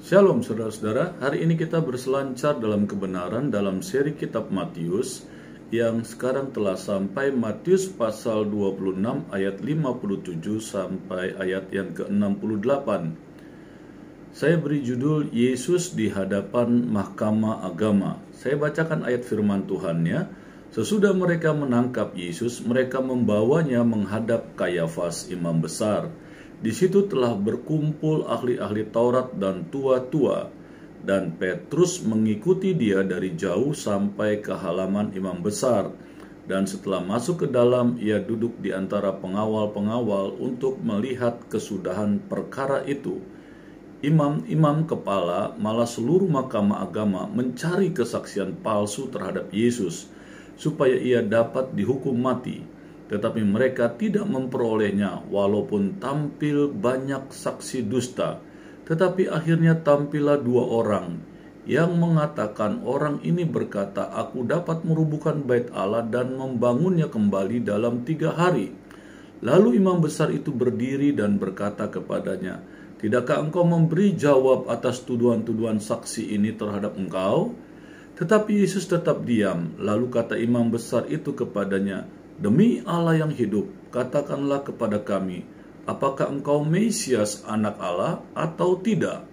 Shalom saudara-saudara, hari ini kita berselancar dalam kebenaran dalam seri kitab Matius yang sekarang telah sampai Matius pasal 26 ayat 57 sampai ayat yang ke-68. Saya beri judul Yesus di hadapan Mahkamah Agama. Saya bacakan ayat firman Tuhan-Nya. Sesudah mereka menangkap Yesus, mereka membawanya menghadap Kayafas, imam besar. Di situ telah berkumpul ahli-ahli Taurat dan tua-tua, dan Petrus mengikuti dia dari jauh sampai ke halaman imam besar. Dan setelah masuk ke dalam, ia duduk di antara pengawal-pengawal untuk melihat kesudahan perkara itu. Imam-imam kepala, malah seluruh mahkamah agama mencari kesaksian palsu terhadap Yesus, supaya ia dapat dihukum mati. Tetapi mereka tidak memperolehnya, walaupun tampil banyak saksi dusta. Tetapi akhirnya tampillah dua orang yang mengatakan, orang ini berkata, aku dapat merubuhkan bait Allah dan membangunnya kembali dalam 3 hari. Lalu imam besar itu berdiri dan berkata kepadanya, tidakkah engkau memberi jawab atas tuduhan-tuduhan saksi ini terhadap engkau? Tetapi Yesus tetap diam. Lalu kata imam besar itu kepadanya, demi Allah yang hidup, katakanlah kepada kami, apakah engkau Mesias, anak Allah, atau tidak?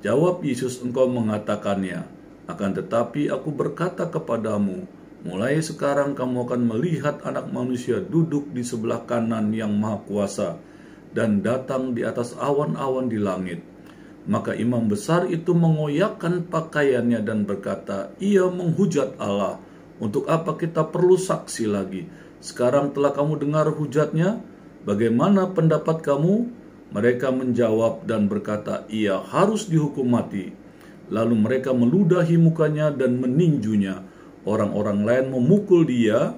Jawab Yesus, engkau mengatakannya. Akan tetapi aku berkata kepadamu, mulai sekarang kamu akan melihat anak manusia duduk di sebelah kanan yang maha kuasa, dan datang di atas awan-awan di langit. Maka imam besar itu mengoyakkan pakaiannya dan berkata, ia menghujat Allah. Untuk apa kita perlu saksi lagi? Sekarang telah kamu dengar hujatnya, bagaimana pendapat kamu? Mereka menjawab dan berkata, ia harus dihukum mati. Lalu mereka meludahi mukanya dan meninjunya. Orang-orang lain memukul dia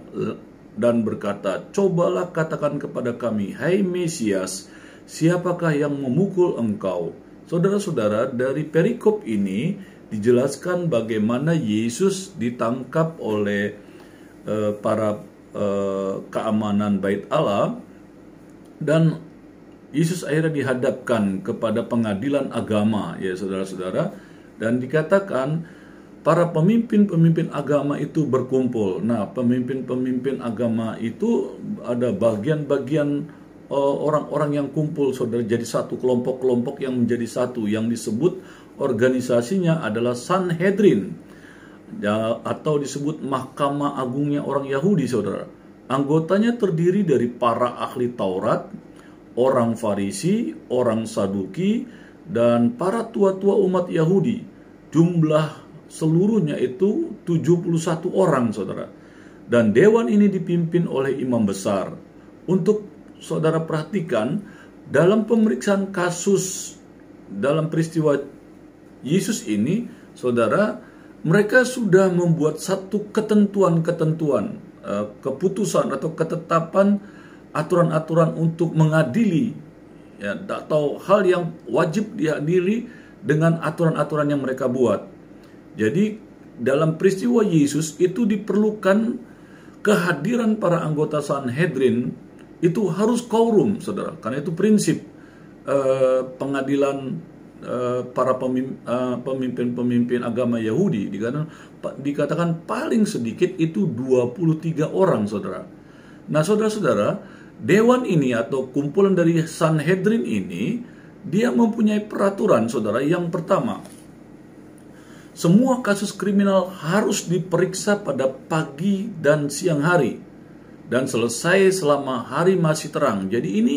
dan berkata, cobalah katakan kepada kami, hai Mesias, siapakah yang memukul engkau? Saudara-saudara, dari perikop ini dijelaskan bagaimana Yesus ditangkap oleh para keamanan bait Allah, dan Yesus akhirnya dihadapkan kepada pengadilan agama, ya saudara-saudara, dan dikatakan para pemimpin-pemimpin agama itu berkumpul. Nah, pemimpin-pemimpin agama itu ada bagian-bagian orang-orang yang kumpul, saudara, jadi satu kelompok-kelompok yang menjadi satu, yang disebut organisasinya adalah Sanhedrin, atau disebut Mahkamah Agungnya orang Yahudi, saudara. Anggotanya terdiri dari para ahli Taurat, orang Farisi, orang Saduki, dan para tua-tua umat Yahudi. Jumlah seluruhnya itu 71 orang, saudara. Dan dewan ini dipimpin oleh imam besar. Untuk saudara perhatikan, dalam pemeriksaan kasus dalam peristiwa Yesus ini, saudara, mereka sudah membuat satu ketentuan-ketentuan, keputusan atau ketetapan aturan-aturan untuk mengadili, ya, atau hal yang wajib diadili dengan aturan-aturan yang mereka buat. Jadi dalam peristiwa Yesus itu diperlukan kehadiran para anggota Sanhedrin. Itu harus quorum, saudara, karena itu prinsip pengadilan para pemimpin-pemimpin agama Yahudi. Dikatakan paling sedikit itu 23 orang, saudara. Nah, saudara-saudara, dewan ini atau kumpulan dari Sanhedrin ini, dia mempunyai peraturan, saudara. Yang pertama, semua kasus kriminal harus diperiksa pada pagi dan siang hari, dan selesai selama hari masih terang. Jadi ini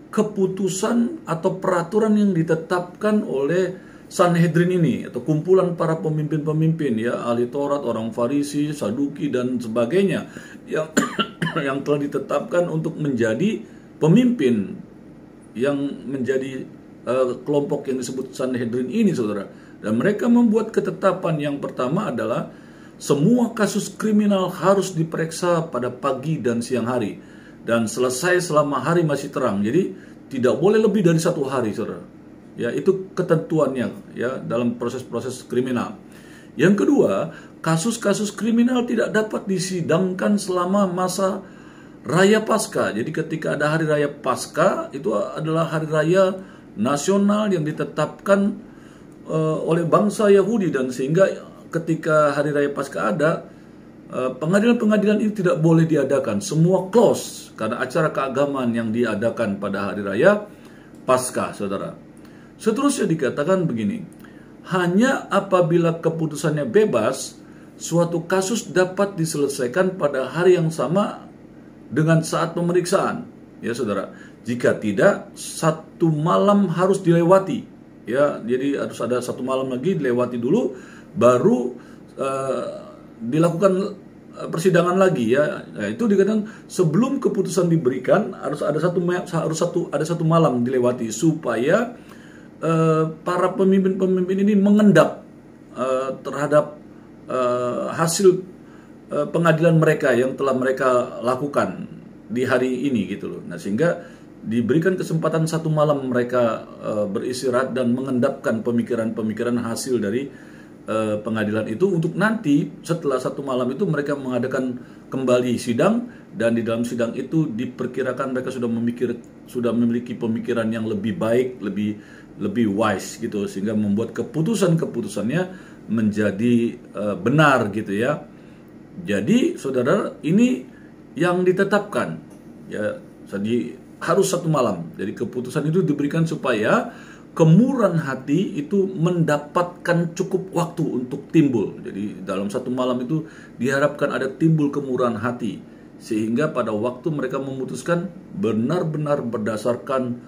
keputusan atau peraturan yang ditetapkan oleh Sanhedrin ini, atau kumpulan para pemimpin-pemimpin, ya, ahli Taurat, orang Farisi, Saduki, dan sebagainya, yang telah ditetapkan untuk menjadi pemimpin, yang menjadi kelompok yang disebut Sanhedrin ini, saudara. Dan mereka membuat ketetapan yang pertama adalah semua kasus kriminal harus diperiksa pada pagi dan siang hari, dan selesai selama hari masih terang. Jadi tidak boleh lebih dari 1 hari, saudara. Ya, itu ketentuannya, ya, dalam proses-proses kriminal. Yang kedua, kasus-kasus kriminal tidak dapat disidangkan selama masa Raya Paskah. Jadi ketika ada hari Raya Paskah, itu adalah hari raya nasional yang ditetapkan oleh bangsa Yahudi, dan sehingga ketika hari raya Paskah ada, pengadilan-pengadilan ini tidak boleh diadakan. Semua close karena acara keagamaan yang diadakan pada hari raya Paskah, saudara. Seterusnya dikatakan begini, hanya apabila keputusannya bebas, suatu kasus dapat diselesaikan pada hari yang sama dengan saat pemeriksaan, ya saudara. Jika tidak, satu malam harus dilewati, ya. Jadi harus ada satu malam lagi dilewati dulu, baru dilakukan persidangan lagi, ya. Nah, itu dikatakan sebelum keputusan diberikan harus ada satu malam dilewati supaya para pemimpin-pemimpin ini mengendap terhadap hasil pengadilan mereka yang telah mereka lakukan di hari ini, gitu loh. Nah, sehingga diberikan kesempatan satu malam mereka beristirahat dan mengendapkan pemikiran-pemikiran hasil dari pengadilan itu, untuk nanti setelah satu malam itu mereka mengadakan kembali sidang, dan di dalam sidang itu diperkirakan mereka sudah memiliki pemikiran yang lebih baik, lebih wise, gitu, sehingga membuat keputusannya menjadi benar, gitu ya. Jadi saudara, ini yang ditetapkan, ya. Jadi harus satu malam. Jadi keputusan itu diberikan supaya kemurahan hati itu mendapatkan cukup waktu untuk timbul. Jadi dalam satu malam itu diharapkan ada timbul kemurahan hati, sehingga pada waktu mereka memutuskan benar-benar berdasarkan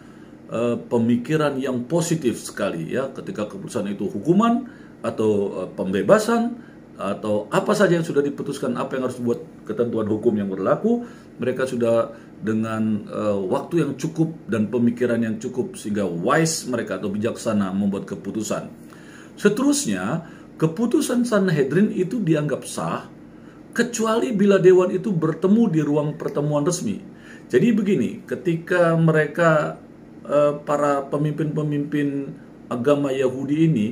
pemikiran yang positif sekali, ya. Ketika keputusan itu hukuman atau pembebasan atau apa saja yang sudah diputuskan, apa yang harus dibuat ketentuan hukum yang berlaku, mereka sudah dengan waktu yang cukup dan pemikiran yang cukup, sehingga wise mereka atau bijaksana membuat keputusan. Seterusnya, keputusan Sanhedrin itu dianggap sah kecuali bila dewan itu bertemu di ruang pertemuan resmi. Jadi begini, ketika mereka para pemimpin-pemimpin agama Yahudi ini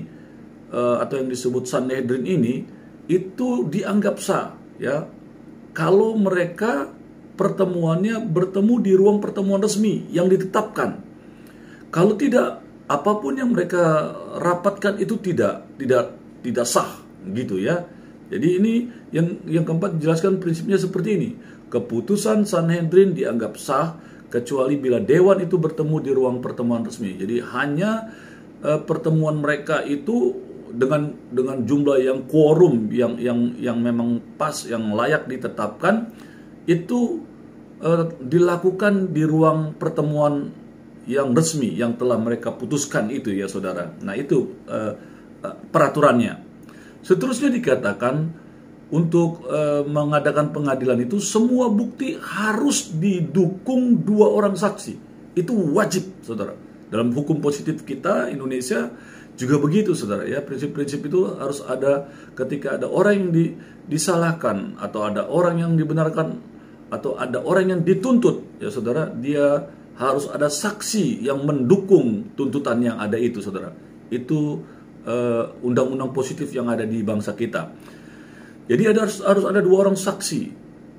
atau yang disebut Sanhedrin ini, itu dianggap sah, ya, kalau mereka pertemuannya bertemu di ruang pertemuan resmi yang ditetapkan. Kalau tidak, apapun yang mereka rapatkan itu tidak sah, gitu ya. Jadi ini yang keempat dijelaskan prinsipnya seperti ini. Keputusan Sanhedrin dianggap sah kecuali bila dewan itu bertemu di ruang pertemuan resmi. Jadi hanya pertemuan mereka itu dengan jumlah yang quorum yang memang pas, yang layak ditetapkan, itu dilakukan di ruang pertemuan yang resmi yang telah mereka putuskan itu, ya saudara. Nah, itu peraturannya. Seterusnya dikatakan untuk mengadakan pengadilan itu semua bukti harus didukung 2 orang saksi. Itu wajib, saudara. Dalam hukum positif kita Indonesia juga begitu, saudara, ya. Prinsip-prinsip itu harus ada ketika ada orang yang disalahkan, atau ada orang yang dibenarkan, atau ada orang yang dituntut, ya saudara, dia harus ada saksi yang mendukung tuntutan yang ada itu, saudara. Itu undang-undang positif yang ada di bangsa kita. Jadi harus ada 2 orang saksi,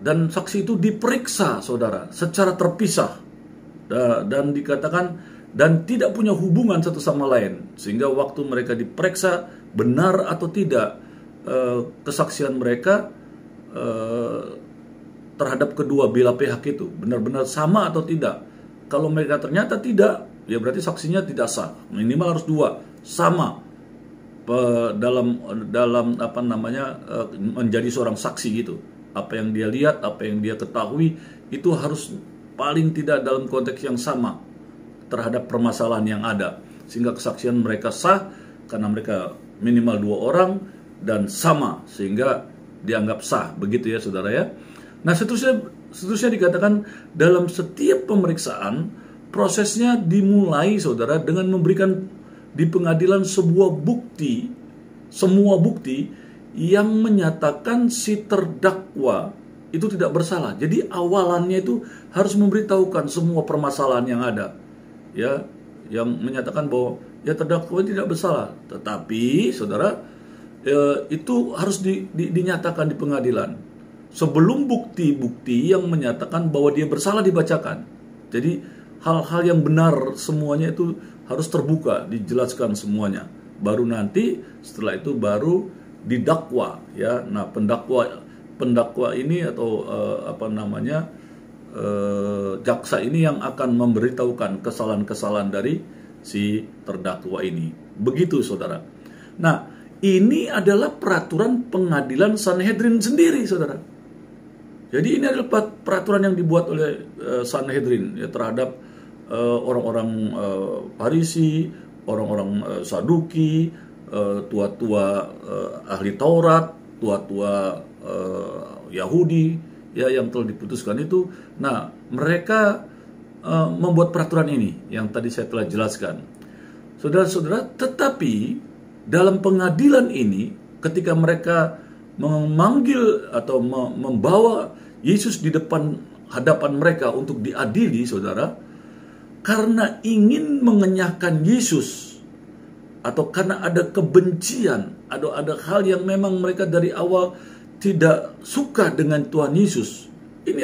dan saksi itu diperiksa, saudara, secara terpisah, dan dikatakan dan tidak punya hubungan satu sama lain, sehingga waktu mereka diperiksa benar atau tidak kesaksian mereka terhadap kedua belah pihak itu benar-benar sama atau tidak. Kalau mereka ternyata tidak, ya berarti saksinya tidak sah. Minimal harus 2 sama dalam apa namanya menjadi seorang saksi, gitu. Apa yang dia lihat, apa yang dia ketahui itu harus paling tidak dalam konteks yang sama terhadap permasalahan yang ada, sehingga kesaksian mereka sah karena mereka minimal 2 orang dan sama, sehingga dianggap sah, begitu ya saudara, ya. Nah, seterusnya dikatakan dalam setiap pemeriksaan prosesnya dimulai, saudara, dengan memberikan di pengadilan semua bukti yang menyatakan si terdakwa itu tidak bersalah. Jadi awalannya itu harus memberitahukan semua permasalahan yang ada, ya, yang menyatakan bahwa ya terdakwa tidak bersalah. Tetapi saudara, itu harus dinyatakan di pengadilan sebelum bukti-bukti yang menyatakan bahwa dia bersalah dibacakan. Jadi hal-hal yang benar semuanya itu harus terbuka, dijelaskan semuanya. baru nanti setelah itu baru didakwa, ya. Nah, pendakwa ini atau jaksa ini yang akan memberitahukan kesalahan-kesalahan dari si terdakwa ini. Begitu, saudara. Nah, ini adalah peraturan pengadilan Sanhedrin sendiri, saudara. Jadi ini adalah peraturan yang dibuat oleh Sanhedrin, ya, terhadap orang-orang Farisi, orang-orang Saduki, tua-tua ahli Taurat, tua-tua Yahudi, ya, yang telah diputuskan itu. Nah, mereka membuat peraturan ini yang tadi saya telah jelaskan, saudara-saudara. Tetapi dalam pengadilan ini, ketika mereka memanggil atau membawa Yesus di hadapan mereka untuk diadili, saudara, karena ingin mengenyahkan Yesus, atau karena ada kebencian, ada hal yang memang mereka dari awal tidak suka dengan Tuhan Yesus. Ini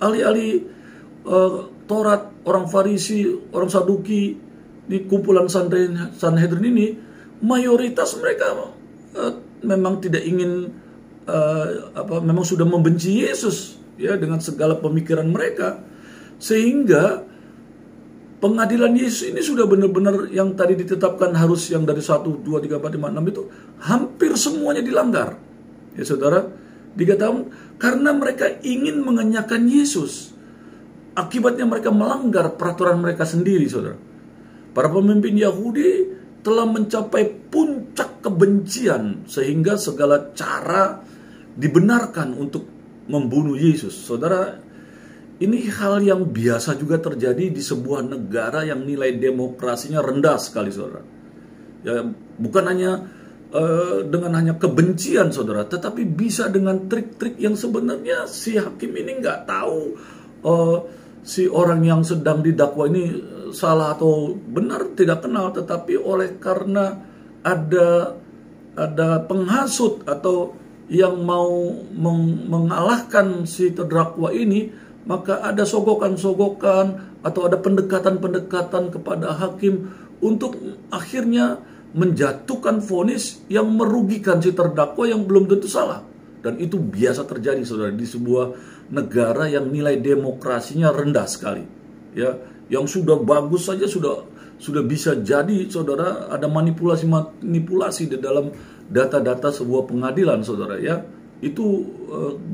ahli-ahli Taurat, orang Farisi, orang Saduki, ini kumpulan Sanhedrin ini, mayoritas mereka memang tidak ingin, memang sudah membenci Yesus, ya, dengan segala pemikiran mereka, sehingga pengadilan Yesus ini sudah benar-benar yang tadi ditetapkan harus yang dari 1, 2, 3, 4, 5, 6 itu hampir semuanya dilanggar. Ya, saudara, dikatakan karena mereka ingin mengenyahkan Yesus. Akibatnya mereka melanggar peraturan mereka sendiri, saudara. Para pemimpin Yahudi telah mencapai puncak kebencian sehingga segala cara dibenarkan untuk membunuh Yesus. Saudara, ini hal yang biasa juga terjadi di sebuah negara yang nilai demokrasinya rendah sekali, saudara. Ya, bukan hanya dengan hanya kebencian, saudara, tetapi bisa dengan trik-trik yang sebenarnya si hakim ini nggak tahu si orang yang sedang didakwa ini salah atau benar, tidak kenal, tetapi oleh karena ada penghasut atau yang mau mengalahkan si terdakwa ini, maka ada sogokan-sogokan atau ada pendekatan-pendekatan kepada hakim untuk akhirnya menjatuhkan vonis yang merugikan si terdakwa yang belum tentu salah. Dan itu biasa terjadi, saudara, di sebuah negara yang nilai demokrasinya rendah sekali. Ya, yang sudah bagus saja sudah bisa jadi, saudara, ada manipulasi di dalam data-data sebuah pengadilan, saudara, ya. Itu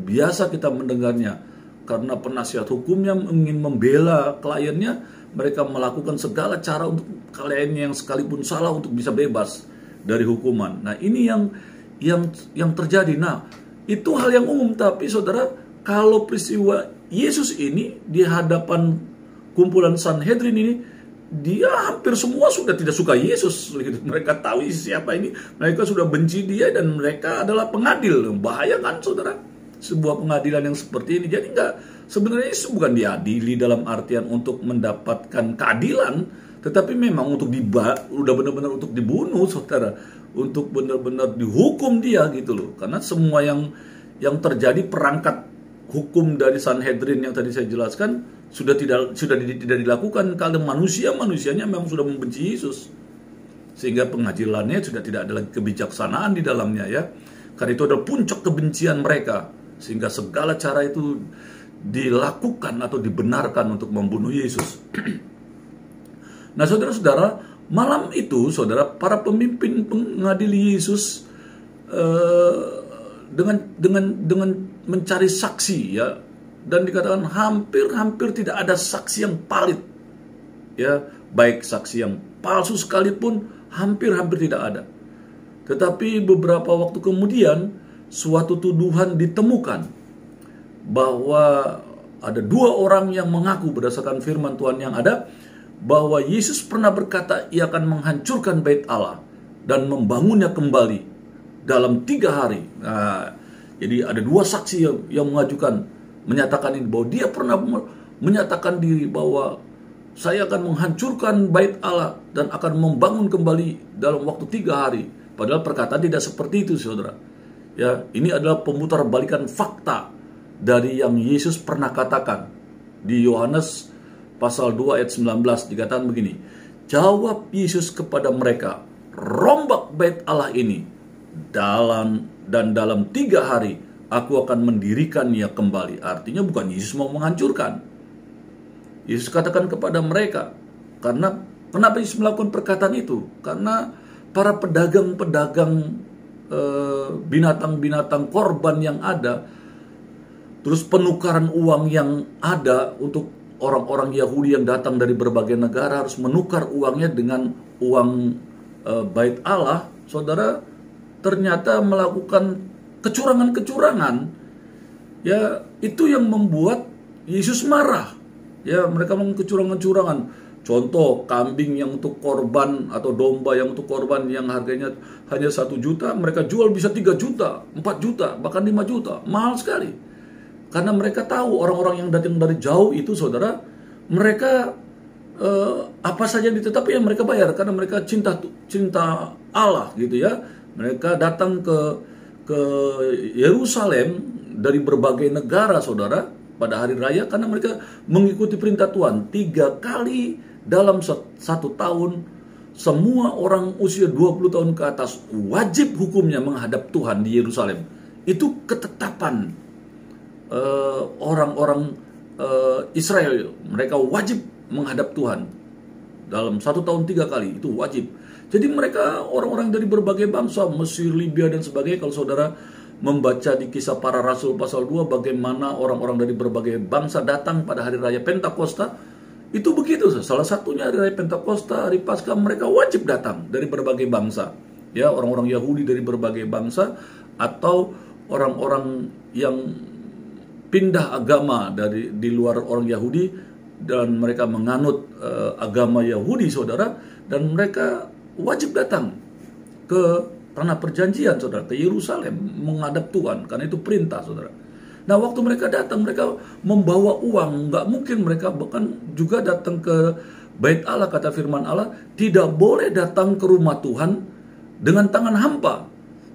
biasa kita mendengarnya. Karena penasihat hukumnya ingin membela kliennya, mereka melakukan segala cara untuk kliennya yang sekalipun salah untuk bisa bebas dari hukuman. Nah, ini yang terjadi. Nah, itu hal yang umum. Tapi saudara, kalau peristiwa Yesus ini di hadapan kumpulan Sanhedrin ini, dia hampir semua sudah tidak suka Yesus. Mereka tahu siapa ini, mereka sudah benci dia, dan mereka adalah pengadil. Bahaya kan, saudara, sebuah pengadilan yang seperti ini. Jadi sebenarnya Yesus bukan diadili dalam artian untuk mendapatkan keadilan, tetapi memang untuk udah benar-benar untuk dibunuh, saudara, untuk benar-benar dihukum dia, gitu loh. Karena semua yang terjadi, perangkat hukum dari Sanhedrin yang tadi saya jelaskan sudah tidak dilakukan karena manusianya memang sudah membenci Yesus, sehingga pengadilannya sudah tidak ada lagi kebijaksanaan di dalamnya, ya. Karena itu adalah puncak kebencian mereka, sehingga segala cara itu dilakukan atau dibenarkan untuk membunuh Yesus. Nah, saudara-saudara, malam itu, saudara, para pemimpin pengadil Yesus dengan mencari saksi, ya, dan dikatakan hampir tidak ada saksi yang valid, ya, baik saksi yang palsu sekalipun hampir tidak ada. Tetapi beberapa waktu kemudian suatu tuduhan ditemukan bahwa ada 2 orang yang mengaku berdasarkan firman Tuhan yang ada bahwa Yesus pernah berkata ia akan menghancurkan bait Allah dan membangunnya kembali dalam 3 hari. Nah, jadi ada 2 saksi yang menyatakan ini, bahwa dia pernah menyatakan diri bahwa saya akan menghancurkan bait Allah dan akan membangun kembali dalam waktu 3 hari. Padahal perkataan tidak seperti itu, saudara. Ya, ini adalah pemutarbalikan fakta dari yang Yesus pernah katakan. Di Yohanes pasal 2 ayat 19 dikatakan begini, jawab Yesus kepada mereka, rombak bait Allah ini dalam 3 hari aku akan mendirikannya kembali. Artinya bukan Yesus mau menghancurkan. Yesus katakan kepada mereka, karena kenapa Yesus melakukan perkataan itu? Karena para pedagang-pedagang binatang-binatang korban yang ada, terus penukaran uang yang ada untuk orang-orang Yahudi yang datang dari berbagai negara harus menukar uangnya dengan uang bait Allah, saudara, ternyata melakukan kecurangan-kecurangan. Ya, itu yang membuat Yesus marah. Ya, mereka melakukan kecurangan-kecurangan. Contoh, kambing yang untuk korban atau domba yang untuk korban yang harganya hanya 1 juta, mereka jual bisa 3 juta, 4 juta, bahkan 5 juta. Mahal sekali. Karena mereka tahu orang-orang yang datang dari jauh itu, saudara, mereka apa saja yang ditetapi yang mereka bayar karena mereka cinta Allah gitu ya. Mereka datang ke Yerusalem dari berbagai negara, saudara, pada hari raya karena mereka mengikuti perintah Tuhan. 3 kali dalam 1 tahun semua orang usia 20 tahun ke atas wajib hukumnya menghadap Tuhan di Yerusalem. Itu ketetapan orang-orang Israel. Mereka wajib menghadap Tuhan dalam 1 tahun 3 kali, itu wajib. Jadi mereka orang-orang dari berbagai bangsa, Mesir, Libya dan sebagainya. Kalau saudara membaca di Kisah Para Rasul pasal 2 bagaimana orang-orang dari berbagai bangsa datang pada hari raya Pentakosta, itu begitu. Salah satunya hari raya Pentakosta, hari Paskah, mereka wajib datang dari berbagai bangsa. Ya, orang-orang Yahudi dari berbagai bangsa atau orang-orang yang pindah agama di luar orang Yahudi dan mereka menganut agama Yahudi, saudara, dan mereka wajib datang ke tanah perjanjian, saudara, ke Yerusalem menghadap Tuhan, karena itu perintah, saudara. Nah, waktu mereka datang, mereka membawa uang. Nggak mungkin mereka bahkan juga datang ke bait Allah. Kata firman Allah, tidak boleh datang ke rumah Tuhan dengan tangan hampa.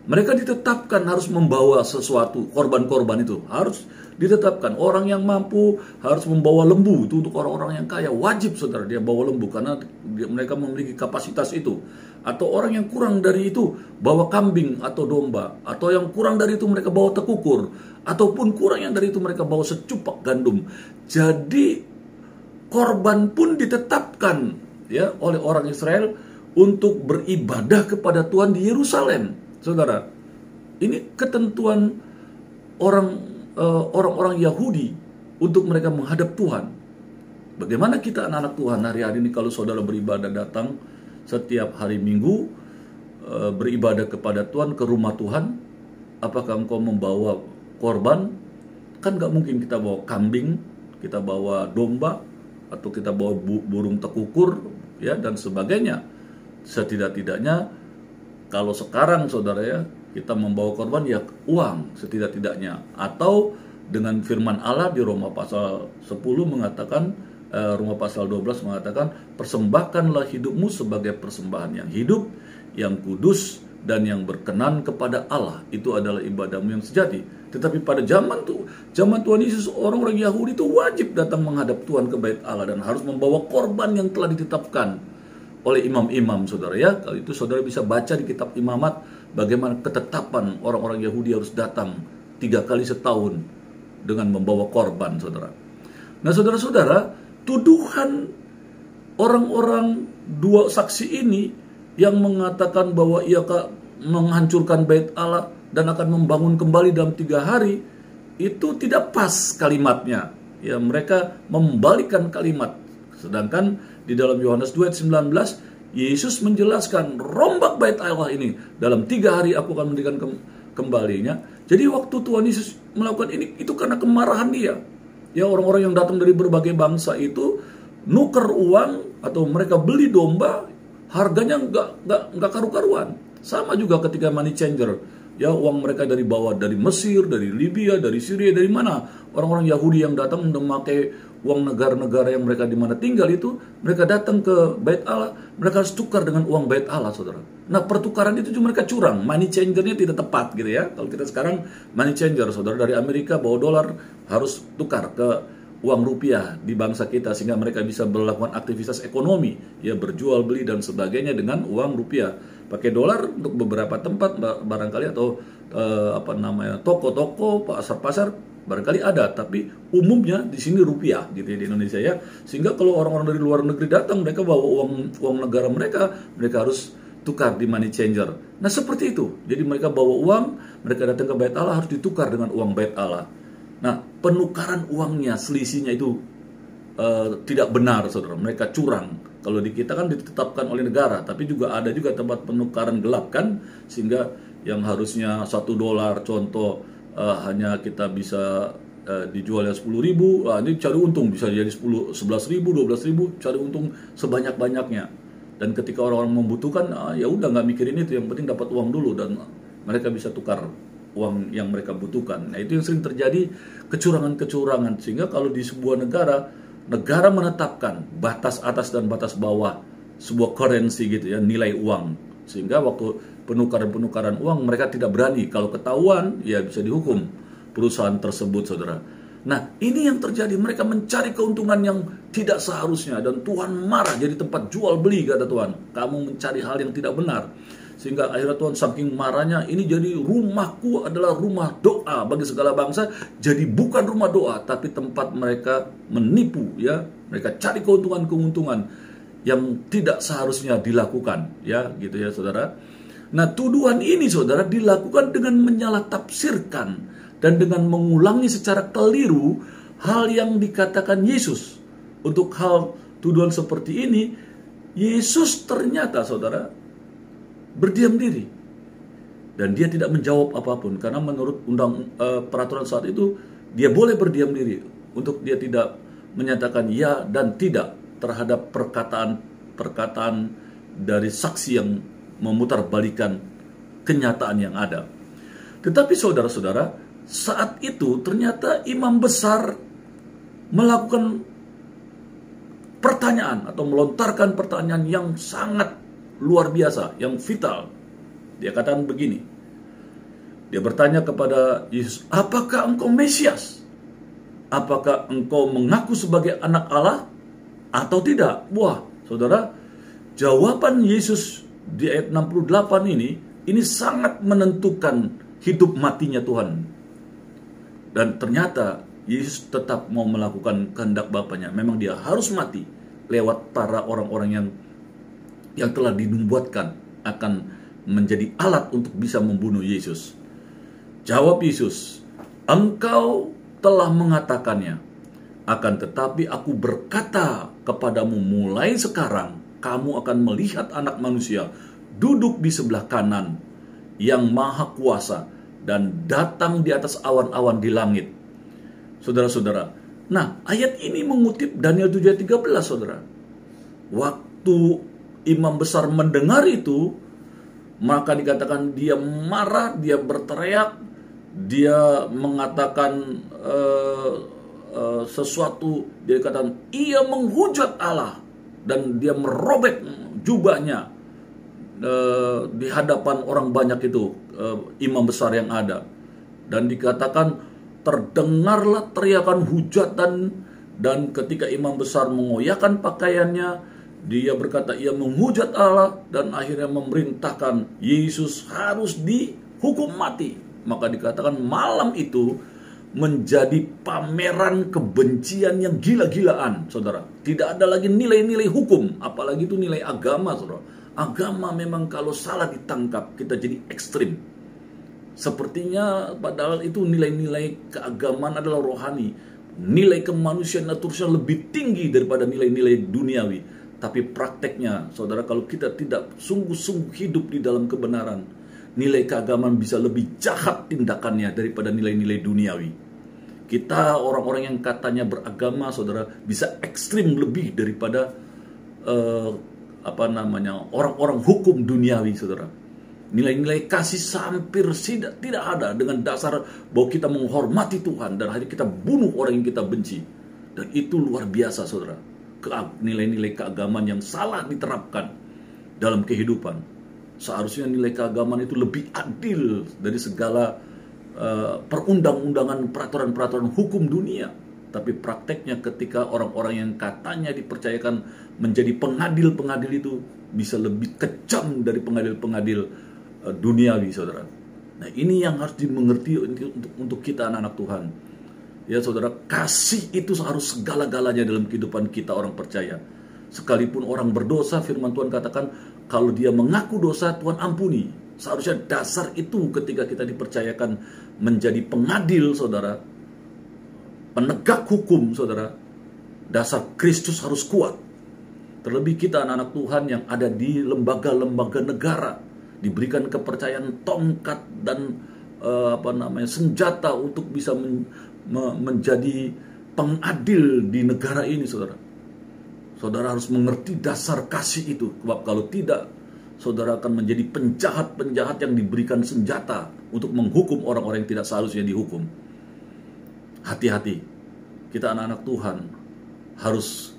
Mereka ditetapkan harus membawa sesuatu, korban-korban itu harus ditetapkan. Orang yang mampu harus membawa lembu, itu untuk orang-orang yang kaya, wajib, saudara, dia bawa lembu karena mereka memiliki kapasitas itu. Atau orang yang kurang dari itu bawa kambing atau domba, atau yang kurang dari itu mereka bawa tekukur, ataupun kurang yang dari itu mereka bawa secupak gandum. Jadi korban pun ditetapkan ya oleh orang Israel untuk beribadah kepada Tuhan di Yerusalem. Saudara, ini ketentuan orang-orang Yahudi untuk mereka menghadap Tuhan. Bagaimana kita anak-anak Tuhan hari-hari ini kalau saudara beribadah datang setiap hari Minggu beribadah kepada Tuhan ke rumah Tuhan, apakah engkau membawa korban? Kan gak mungkin kita bawa kambing, kita bawa domba, atau kita bawa burung tekukur ya dan sebagainya. Setidak-tidaknya kalau sekarang, saudara, ya, kita membawa korban ya uang setidak-tidaknya. Atau dengan firman Allah di Roma pasal 10 mengatakan, Roma pasal 12 mengatakan, persembahkanlah hidupmu sebagai persembahan yang hidup, yang kudus, dan yang berkenan kepada Allah. Itu adalah ibadahmu yang sejati. Tetapi pada zaman Tuhan Yesus, orang-orang Yahudi itu wajib datang menghadap Tuhan ke bait Allah dan harus membawa korban yang telah ditetapkan oleh imam-imam, saudara, ya. Kalau itu saudara bisa baca di kitab Imamat bagaimana ketetapan orang-orang Yahudi harus datang 3 kali setahun dengan membawa korban, saudara. Nah, saudara-saudara, tuduhan orang-orang 2 saksi ini yang mengatakan bahwa ia menghancurkan bait Allah dan akan membangun kembali dalam 3 hari, itu tidak pas kalimatnya. Ya, mereka membalikan kalimat. Sedangkan di dalam Yohanes 2 ayat 19, Yesus menjelaskan, rombak bait Allah ini dalam 3 hari aku akan mendirikan kembalinya. Jadi waktu Tuhan Yesus melakukan ini, itu karena kemarahan dia. Ya, orang-orang yang datang dari berbagai bangsa itu nuker uang atau mereka beli domba, harganya nggak karu-karuan. Sama juga ketika money changer. Ya, uang mereka dari Mesir, dari Libya, dari Syria, dari mana? Orang-orang Yahudi yang datang memakai uang negara-negara yang mereka di mana tinggal itu, mereka datang ke bait Allah, mereka harus tukar dengan uang bait Allah, saudara. Nah, pertukaran itu juga mereka curang, money changernya tidak tepat gitu ya. Kalau kita sekarang money changer, saudara, dari Amerika bawa dolar harus tukar ke uang rupiah di bangsa kita sehingga mereka bisa melakukan aktivitas ekonomi, ya berjual beli dan sebagainya dengan uang rupiah. Pakai dolar untuk beberapa tempat barangkali, atau toko-toko, pasar-pasar barangkali ada, tapi umumnya di sini rupiah gitu ya, di Indonesia ya. Sehingga kalau orang-orang dari luar negeri datang, mereka bawa uang negara mereka harus tukar di money changer. Nah seperti itu. Jadi mereka bawa uang, mereka datang ke Bait Allah harus ditukar dengan uang Bait Allah. Nah penukaran uangnya, selisihnya itu tidak benar, saudara. Mereka curang. Kalau di kita kan ditetapkan oleh negara, tapi juga ada juga tempat penukaran gelap kan, sehingga yang harusnya $1 contoh hanya kita bisa dijualnya 10.000, ini cari untung bisa jadi 11.000, 12.000, cari untung sebanyak-banyaknya. Dan ketika orang-orang membutuhkan, ya udah nggak mikirin itu, yang penting dapat uang dulu dan mereka bisa tukar uang yang mereka butuhkan. Nah itu yang sering terjadi, kecurangan-kecurangan, sehingga kalau di sebuah negara menetapkan batas atas dan batas bawah sebuah currency gitu ya, nilai uang, sehingga waktu penukaran uang mereka tidak berani, kalau ketahuan ya bisa dihukum perusahaan tersebut, saudara. Nah ini yang terjadi, mereka mencari keuntungan yang tidak seharusnya, dan Tuhan marah. Jadi tempat jual beli, kata Tuhan, kamu mencari hal yang tidak benar. Sehingga akhirnya Tuhan saking marahnya, ini jadi rumahku adalah rumah doa bagi segala bangsa. Jadi bukan rumah doa, tapi tempat mereka menipu ya. Mereka cari keuntungan-keuntungan yang tidak seharusnya dilakukan ya, gitu ya saudara. Nah tuduhan ini saudara dilakukan dengan menyalah tafsirkan dan dengan mengulangi secara keliru hal yang dikatakan Yesus. Untuk hal tuduhan seperti ini, Yesus ternyata saudara berdiam diri, dan dia tidak menjawab apapun, karena menurut peraturan saat itu dia boleh berdiam diri, untuk dia tidak menyatakan ya dan tidak terhadap perkataan dari saksi yang memutarbalikan kenyataan yang ada. Tetapi saudara-saudara, saat itu ternyata imam besar melakukan pertanyaan atau melontarkan pertanyaan yang sangat luar biasa, yang vital. Dia katakan begini, dia bertanya kepada Yesus, apakah engkau Mesias? Apakah engkau mengaku sebagai anak Allah atau tidak? Wah, saudara, jawaban Yesus di ayat 68 ini sangat menentukan hidup matinya Tuhan. Dan ternyata Yesus tetap mau melakukan kehendak Bapanya. Memang dia harus mati lewat para orang-orang yang telah dinubuatkan akan menjadi alat untuk bisa membunuh Yesus. Jawab Yesus, engkau telah mengatakannya, akan tetapi aku berkata kepadamu, mulai sekarang kamu akan melihat Anak Manusia duduk di sebelah kanan yang Maha Kuasa dan datang di atas awan-awan di langit. Saudara-saudara, nah ayat ini mengutip Daniel 7 ayat 13, saudara. Waktu imam besar mendengar itu, maka dikatakan dia marah, dia berteriak, dia mengatakan sesuatu, dia katakan ia menghujat Allah, dan dia merobek jubahnya di hadapan orang banyak itu, imam besar yang ada. Dan dikatakan terdengarlah teriakan hujatan, dan ketika imam besar mengoyakkan pakaiannya, dia berkata ia menghujat Allah, dan akhirnya memerintahkan Yesus harus dihukum mati. Maka dikatakan malam itu menjadi pameran kebencian yang gila-gilaan, saudara. Tidak ada lagi nilai-nilai hukum, apalagi itu nilai agama, saudara. Agama memang kalau salah ditangkap, kita jadi ekstrim. Sepertinya padahal itu nilai-nilai keagamaan adalah rohani. Nilai kemanusiaan naturalisnya lebih tinggi daripada nilai-nilai duniawi. Tapi prakteknya, saudara, kalau kita tidak sungguh-sungguh hidup di dalam kebenaran, nilai keagamaan bisa lebih jahat tindakannya daripada nilai-nilai duniawi. Kita orang-orang yang katanya beragama, saudara, bisa ekstrim lebih daripada orang-orang hukum duniawi, saudara. Nilai-nilai kasih hampir tidak ada, dengan dasar bahwa kita menghormati Tuhan dan akhirnya kita bunuh orang yang kita benci. Dan itu luar biasa, saudara. Nilai-nilai keagamaan yang salah diterapkan dalam kehidupan. Seharusnya nilai keagamaan itu lebih adil dari segala perundang-undangan, peraturan-peraturan hukum dunia. Tapi prakteknya ketika orang-orang yang katanya dipercayakan menjadi pengadil-pengadil itu bisa lebih kejam dari pengadil-pengadil duniawi, saudara. Nah, ini yang harus dimengerti untuk kita anak-anak Tuhan. Ya saudara, kasih itu harus segala-galanya dalam kehidupan kita orang percaya. Sekalipun orang berdosa, firman Tuhan katakan, kalau dia mengaku dosa, Tuhan ampuni. Seharusnya dasar itu ketika kita dipercayakan menjadi pengadil, saudara, penegak hukum, saudara, dasar Kristus harus kuat. Terlebih kita anak-anak Tuhan yang ada di lembaga-lembaga negara, diberikan kepercayaan tongkat dan senjata untuk bisa menjadi pengadil di negara ini, saudara. Saudara harus mengerti dasar kasih itu. Sebab kalau tidak, saudara akan menjadi penjahat-penjahat yang diberikan senjata untuk menghukum orang-orang yang tidak seharusnya dihukum. Hati-hati, kita anak-anak Tuhan harus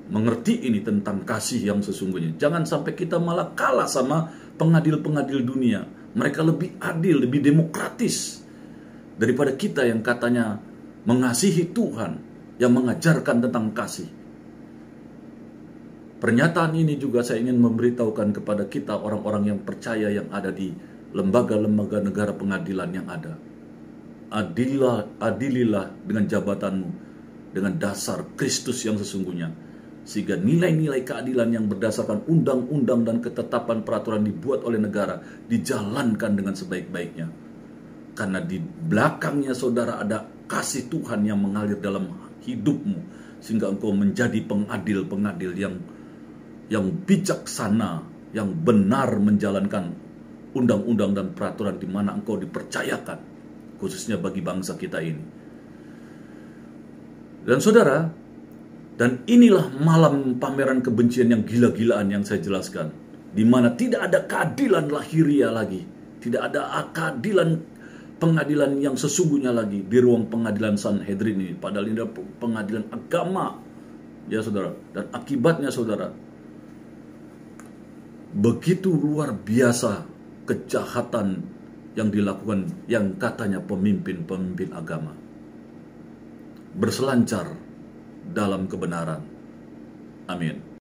mengerti ini tentang kasih yang sesungguhnya. Jangan sampai kita malah kalah sama pengadil-pengadil dunia. Mereka lebih adil, lebih demokratis daripada kita yang katanya mengasihi Tuhan, yang mengajarkan tentang kasih. Pernyataan ini juga saya ingin memberitahukan kepada kita orang-orang yang percaya yang ada di lembaga-lembaga negara pengadilan yang ada. Adililah dengan jabatanmu dengan dasar Kristus yang sesungguhnya, sehingga nilai-nilai keadilan yang berdasarkan undang-undang dan ketetapan peraturan dibuat oleh negara dijalankan dengan sebaik-baiknya. Karena di belakangnya saudara ada kasih Tuhan yang mengalir dalam hidupmu, sehingga engkau menjadi pengadil-pengadil yang bijaksana, yang benar menjalankan undang-undang dan peraturan di mana engkau dipercayakan, khususnya bagi bangsa kita ini. Dan saudara, dan inilah malam pameran kebencian yang gila-gilaan yang saya jelaskan, di mana tidak ada keadilan lahiria lagi, tidak ada keadilan pengadilan yang sesungguhnya lagi di ruang pengadilan Sanhedrin ini. Padahal ini adalah pengadilan agama, ya saudara. Dan akibatnya saudara, begitu luar biasa kejahatan yang dilakukan yang katanya pemimpin-pemimpin agama berselancar dalam kebenaran. Amin.